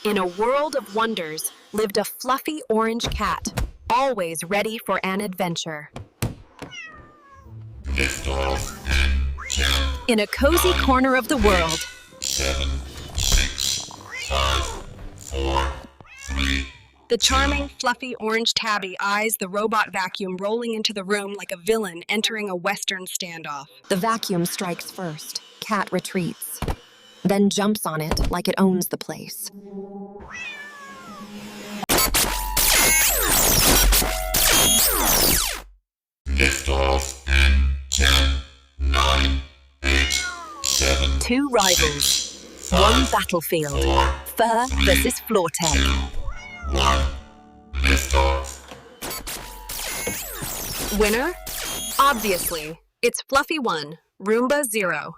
In a world of wonders lived a fluffy orange cat, always ready for an adventure. Lift off in 10, In a cozy 9, corner of the world, 7, 6, 5, 4, 3. the charming, fluffy orange tabby eyes the robot vacuum rolling into the room like a villain entering a Western standoff. The vacuum strikes first. Cat retreats, then jumps on it like it owns the place. Lift off in 10, 9, 8, 7, Two rivals, one battlefield, 4, fur versus floor 2, tech. 1. Lift off. Winner? Obviously, it's Fluffy 1, Roomba 0.